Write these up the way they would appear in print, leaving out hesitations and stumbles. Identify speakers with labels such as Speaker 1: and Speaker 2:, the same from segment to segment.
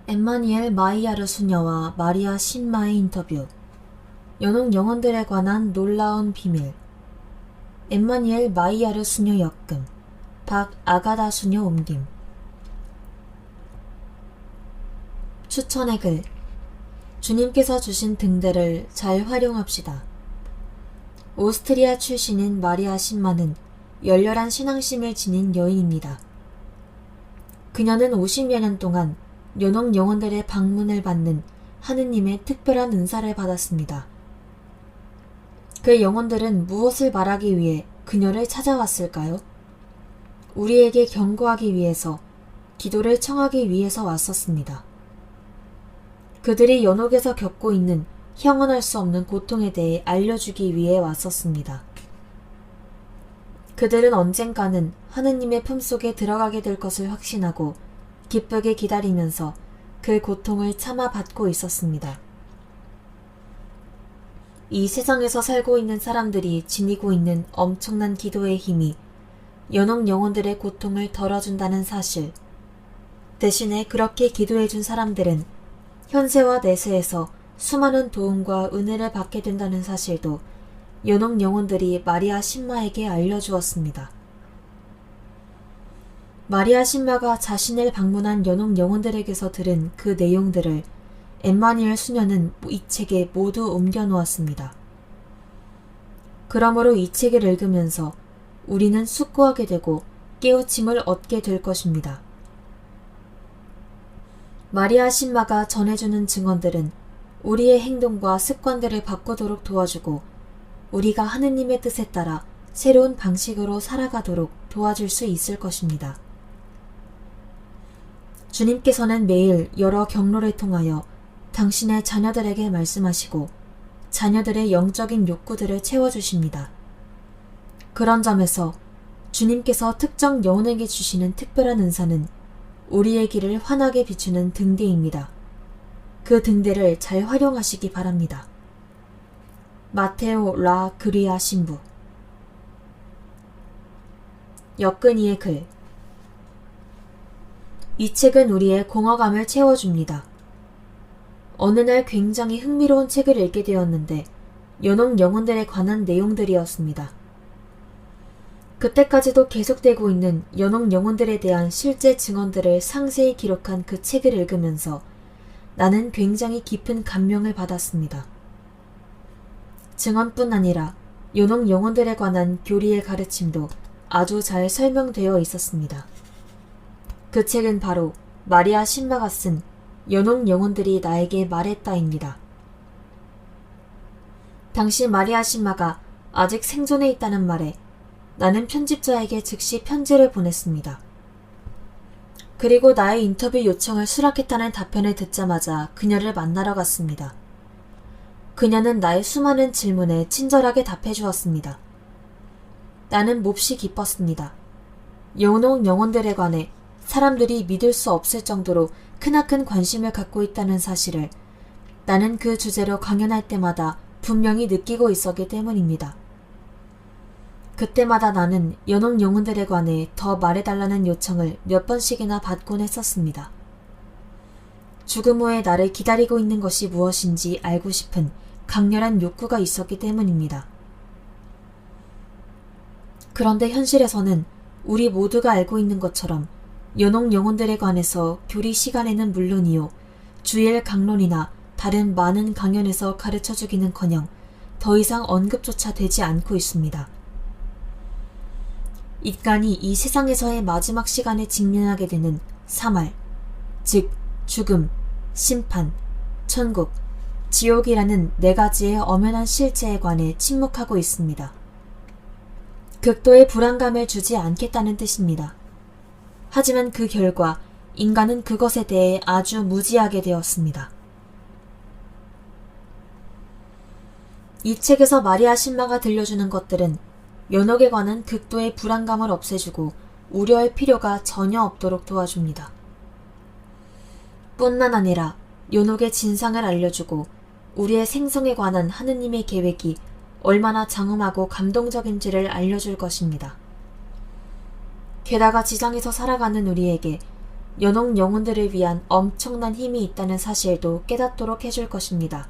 Speaker 1: 엠마니엘 마이야르 수녀와 마리아 신마의 인터뷰. 연옥 영혼들에 관한 놀라운 비밀. 엠마니엘 마이야르 수녀 역금. 박 아가다 수녀 옮김. 추천의 글. 주님께서 주신 등대를 잘 활용합시다. 오스트리아 출신인 마리아 신마는 열렬한 신앙심을 지닌 여인입니다. 그녀는 50여 년 동안 연옥 영혼들의 방문을 받는 하느님의 특별한 은사를 받았습니다. 그 영혼들은 무엇을 말하기 위해 그녀를 찾아왔을까요? 우리에게 경고하기 위해서, 기도를 청하기 위해서 왔었습니다. 그들이 연옥에서 겪고 있는 형언할 수 없는 고통에 대해 알려주기 위해 왔었습니다. 그들은 언젠가는 하느님의 품속에 들어가게 될 것을 확신하고 기쁘게 기다리면서 그 고통을 참아 받고 있었습니다. 이 세상에서 살고 있는 사람들이 지니고 있는 엄청난 기도의 힘이 연옥 영혼들의 고통을 덜어준다는 사실, 대신에 그렇게 기도해준 사람들은 현세와 내세에서 수많은 도움과 은혜를 받게 된다는 사실도 연옥 영혼들이 마리아 신마에게 알려주었습니다. 마리아 신마가 자신을 방문한 연옥 영혼들에게서 들은 그 내용들을 엠마니엘 수녀는 이 책에 모두 옮겨놓았습니다. 그러므로 이 책을 읽으면서 우리는 숙고하게 되고 깨우침을 얻게 될 것입니다. 마리아 신마가 전해주는 증언들은 우리의 행동과 습관들을 바꾸도록 도와주고 우리가 하느님의 뜻에 따라 새로운 방식으로 살아가도록 도와줄 수 있을 것입니다. 주님께서는 매일 여러 경로를 통하여 당신의 자녀들에게 말씀하시고 자녀들의 영적인 욕구들을 채워주십니다. 그런 점에서 주님께서 특정 영혼에게 주시는 특별한 은사는 우리의 길을 환하게 비추는 등대입니다. 그 등대를 잘 활용하시기 바랍니다. 마테오 라 그리아 신부. 역근이의 글. 이 책은 우리의 공허감을 채워줍니다. 어느 날 굉장히 흥미로운 책을 읽게 되었는데 연옥 영혼들에 관한 내용들이었습니다. 그때까지도 계속되고 있는 연옥 영혼들에 대한 실제 증언들을 상세히 기록한 그 책을 읽으면서 나는 굉장히 깊은 감명을 받았습니다. 증언뿐 아니라 연옥 영혼들에 관한 교리의 가르침도 아주 잘 설명되어 있었습니다. 그 책은 바로 마리아 신마가 쓴 연옥 영혼들이 나에게 말했다입니다. 당시 마리아 신마가 아직 생존해 있다는 말에 나는 편집자에게 즉시 편지를 보냈습니다. 그리고 나의 인터뷰 요청을 수락했다는 답변을 듣자마자 그녀를 만나러 갔습니다. 그녀는 나의 수많은 질문에 친절하게 답해 주었습니다. 나는 몹시 기뻤습니다. 연옥 영혼들에 관해 사람들이 믿을 수 없을 정도로 크나큰 관심을 갖고 있다는 사실을 나는 그 주제로 강연할 때마다 분명히 느끼고 있었기 때문입니다. 그때마다 나는 연옥 영혼들에 관해 더 말해달라는 요청을 몇 번씩이나 받곤 했었습니다. 죽음 후에 나를 기다리고 있는 것이 무엇인지 알고 싶은 강렬한 욕구가 있었기 때문입니다. 그런데 현실에서는 우리 모두가 알고 있는 것처럼 연옥 영혼들에 관해서 교리 시간에는 물론이요, 주일 강론이나 다른 많은 강연에서 가르쳐주기는커녕 더 이상 언급조차 되지 않고 있습니다. 인간이 이 세상에서의 마지막 시간에 직면하게 되는 사말, 즉 죽음, 심판, 천국, 지옥이라는 네 가지의 엄연한 실체에 관해 침묵하고 있습니다. 극도의 불안감을 주지 않겠다는 뜻입니다. 하지만 그 결과 인간은 그것에 대해 아주 무지하게 되었습니다. 이 책에서 마리아 신마가 들려주는 것들은 연옥에 관한 극도의 불안감을 없애주고 우려할 필요가 전혀 없도록 도와줍니다. 뿐만 아니라 연옥의 진상을 알려주고 우리의 생성에 관한 하느님의 계획이 얼마나 장엄하고 감동적인지를 알려줄 것입니다. 게다가 지상에서 살아가는 우리에게 연옥 영혼들을 위한 엄청난 힘이 있다는 사실도 깨닫도록 해줄 것입니다.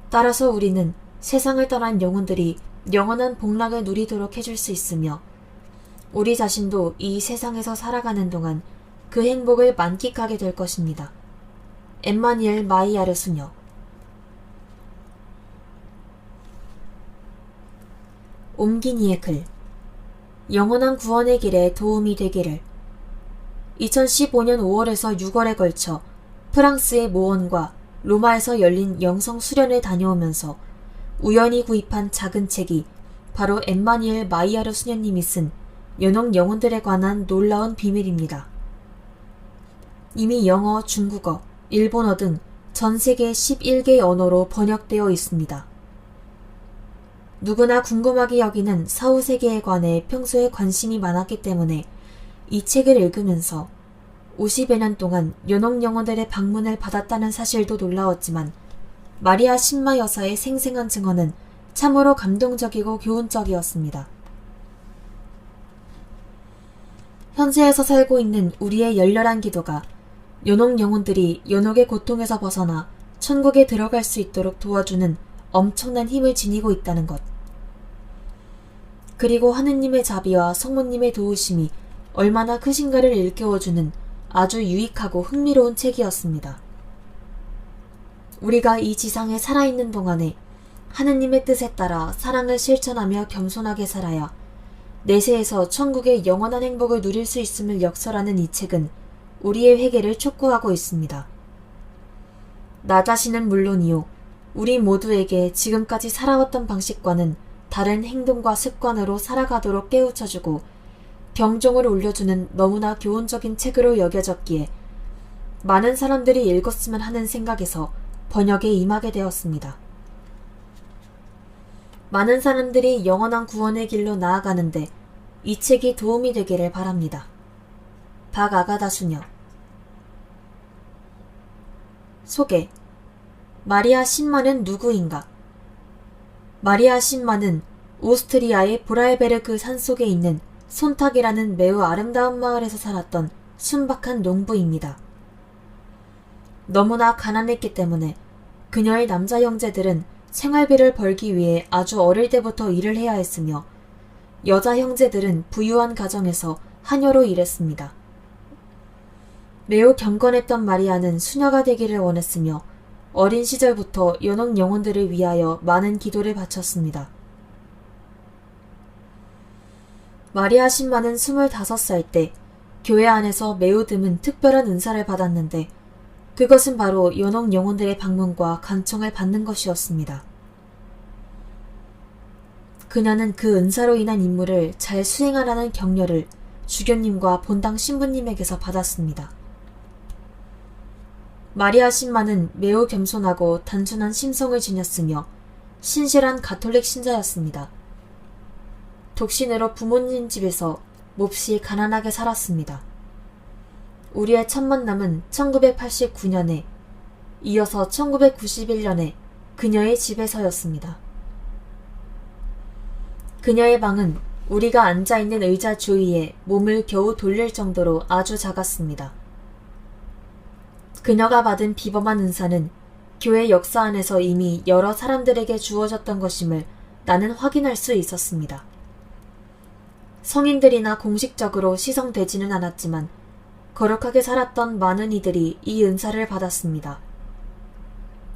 Speaker 1: 따라서 우리는 세상을 떠난 영혼들이 영원한 복락을 누리도록 해줄 수 있으며 우리 자신도 이 세상에서 살아가는 동안 그 행복을 만끽하게 될 것입니다. 엠마니엘 마이야르 수녀. 옴기니의 글. 영원한 구원의 길에 도움이 되기를. 2015년 5월에서 6월에 걸쳐 프랑스의 모원과 로마에서 열린 영성 수련을 다녀오면서 우연히 구입한 작은 책이 바로 엠마니엘 마이야르 수녀님이 쓴 연옥 영혼들에 관한 놀라운 비밀입니다. 이미 영어, 중국어, 일본어 등 전 세계 11개 언어로 번역되어 있습니다. 누구나 궁금하게 여기는 사후세계에 관해 평소에 관심이 많았기 때문에 이 책을 읽으면서 50여 년 동안 연옥 영혼들의 방문을 받았다는 사실도 놀라웠지만 마리아 신마 여사의 생생한 증언은 참으로 감동적이고 교훈적이었습니다. 현세에서 살고 있는 우리의 열렬한 기도가 연옥 영혼들이 연옥의 고통에서 벗어나 천국에 들어갈 수 있도록 도와주는 엄청난 힘을 지니고 있다는 것. 그리고 하느님의 자비와 성모님의 도우심이 얼마나 크신가를 일깨워주는 아주 유익하고 흥미로운 책이었습니다. 우리가 이 지상에 살아있는 동안에 하느님의 뜻에 따라 사랑을 실천하며 겸손하게 살아야 내세에서 천국의 영원한 행복을 누릴 수 있음을 역설하는 이 책은 우리의 회개를 촉구하고 있습니다. 나 자신은 물론이요, 우리 모두에게 지금까지 살아왔던 방식과는 다른 행동과 습관으로 살아가도록 깨우쳐주고 경종을 울려주는 너무나 교훈적인 책으로 여겨졌기에 많은 사람들이 읽었으면 하는 생각에서 번역에 임하게 되었습니다. 많은 사람들이 영원한 구원의 길로 나아가는데 이 책이 도움이 되기를 바랍니다. 박아가다 수녀. 소개. 마리아 신마는 누구인가? 마리아 신마는 오스트리아의 브라이베르크 산속에 있는 손탁이라는 매우 아름다운 마을에서 살았던 순박한 농부입니다. 너무나 가난했기 때문에 그녀의 남자 형제들은 생활비를 벌기 위해 아주 어릴 때부터 일을 해야 했으며 여자 형제들은 부유한 가정에서 하녀로 일했습니다. 매우 경건했던 마리아는 수녀가 되기를 원했으며 어린 시절부터 연옥 영혼들을 위하여 많은 기도를 바쳤습니다. 마리아 신마는 25살 때 교회 안에서 매우 드문 특별한 은사를 받았는데 그것은 바로 연옥 영혼들의 방문과 간청을 받는 것이었습니다. 그녀는 그 은사로 인한 임무를 잘 수행하라는 격려를 주교님과 본당 신부님에게서 받았습니다. 마리아 신마는 매우 겸손하고 단순한 심성을 지녔으며 신실한 가톨릭 신자였습니다. 독신으로 부모님 집에서 몹시 가난하게 살았습니다. 우리의 첫 만남은 1989년에 이어서 1991년에 그녀의 집에서였습니다. 그녀의 방은 우리가 앉아있는 의자 주위에 몸을 겨우 돌릴 정도로 아주 작았습니다. 그녀가 받은 비범한 은사는 교회 역사 안에서 이미 여러 사람들에게 주어졌던 것임을 나는 확인할 수 있었습니다. 성인들이나 공식적으로 시성되지는 않았지만 거룩하게 살았던 많은 이들이 이 은사를 받았습니다.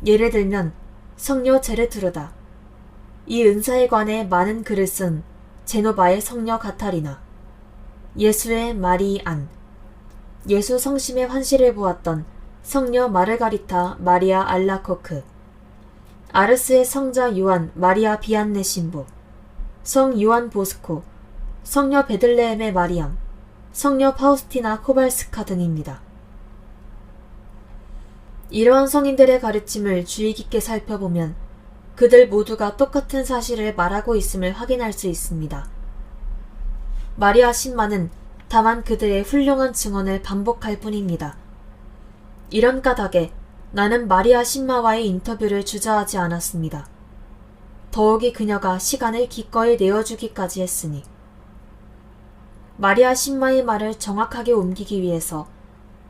Speaker 1: 예를 들면 성녀 제르트루다, 이 은사에 관해 많은 글을 쓴 제노바의 성녀 가타리나, 예수의 마리 안, 예수 성심의 환시를 보았던 성녀 마르가리타 마리아 알라코크, 아르스의 성자 요한 마리아 비안네 신부, 성 요한 보스코, 성녀 베들레헴의 마리암, 성녀 파우스티나 코발스카 등입니다. 이러한 성인들의 가르침을 주의 깊게 살펴보면 그들 모두가 똑같은 사실을 말하고 있음을 확인할 수 있습니다. 마리아 신마는 다만 그들의 훌륭한 증언을 반복할 뿐입니다. 이런 까닭에 나는 마리아 신마와의 인터뷰를 주저하지 않았습니다. 더욱이 그녀가 시간을 기꺼이 내어주기까지 했으니. 마리아 신마의 말을 정확하게 옮기기 위해서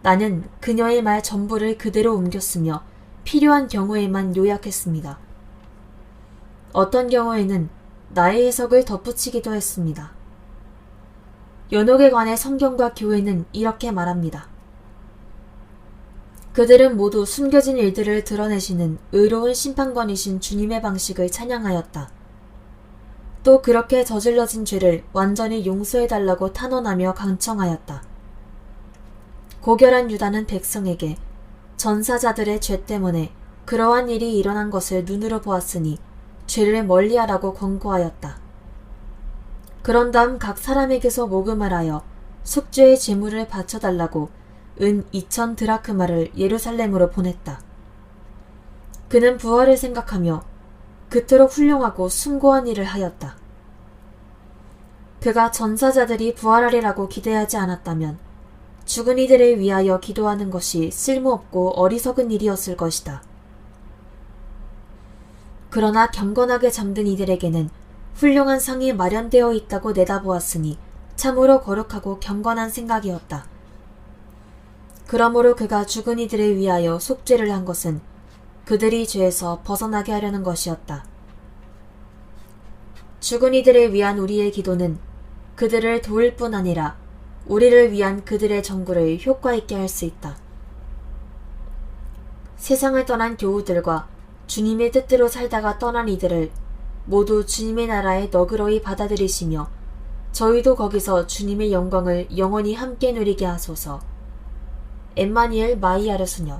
Speaker 1: 나는 그녀의 말 전부를 그대로 옮겼으며 필요한 경우에만 요약했습니다. 어떤 경우에는 나의 해석을 덧붙이기도 했습니다. 연옥에 관해 성경과 교회는 이렇게 말합니다. 그들은 모두 숨겨진 일들을 드러내시는 의로운 심판관이신 주님의 방식을 찬양하였다. 또 그렇게 저질러진 죄를 완전히 용서해달라고 탄원하며 강청하였다. 고결한 유다는 백성에게 전사자들의 죄 때문에 그러한 일이 일어난 것을 눈으로 보았으니 죄를 멀리하라고 권고하였다. 그런 다음 각 사람에게서 모금을 하여 속죄의 제물을 바쳐달라고 은 2,000 드라크마를 예루살렘으로 보냈다. 그는 부활을 생각하며 그토록 훌륭하고 숭고한 일을 하였다. 그가 전사자들이 부활하리라고 기대하지 않았다면 죽은 이들을 위하여 기도하는 것이 쓸모없고 어리석은 일이었을 것이다. 그러나 경건하게 잠든 이들에게는 훌륭한 상이 마련되어 있다고 내다보았으니 참으로 거룩하고 경건한 생각이었다. 그러므로 그가 죽은 이들을 위하여 속죄를 한 것은 그들이 죄에서 벗어나게 하려는 것이었다. 죽은 이들을 위한 우리의 기도는 그들을 도울 뿐 아니라 우리를 위한 그들의 정구를 효과 있게 할 수 있다. 세상을 떠난 교우들과 주님의 뜻대로 살다가 떠난 이들을 모두 주님의 나라에 너그러이 받아들이시며 저희도 거기서 주님의 영광을 영원히 함께 누리게 하소서. 엠마니엘 마이야르 수녀.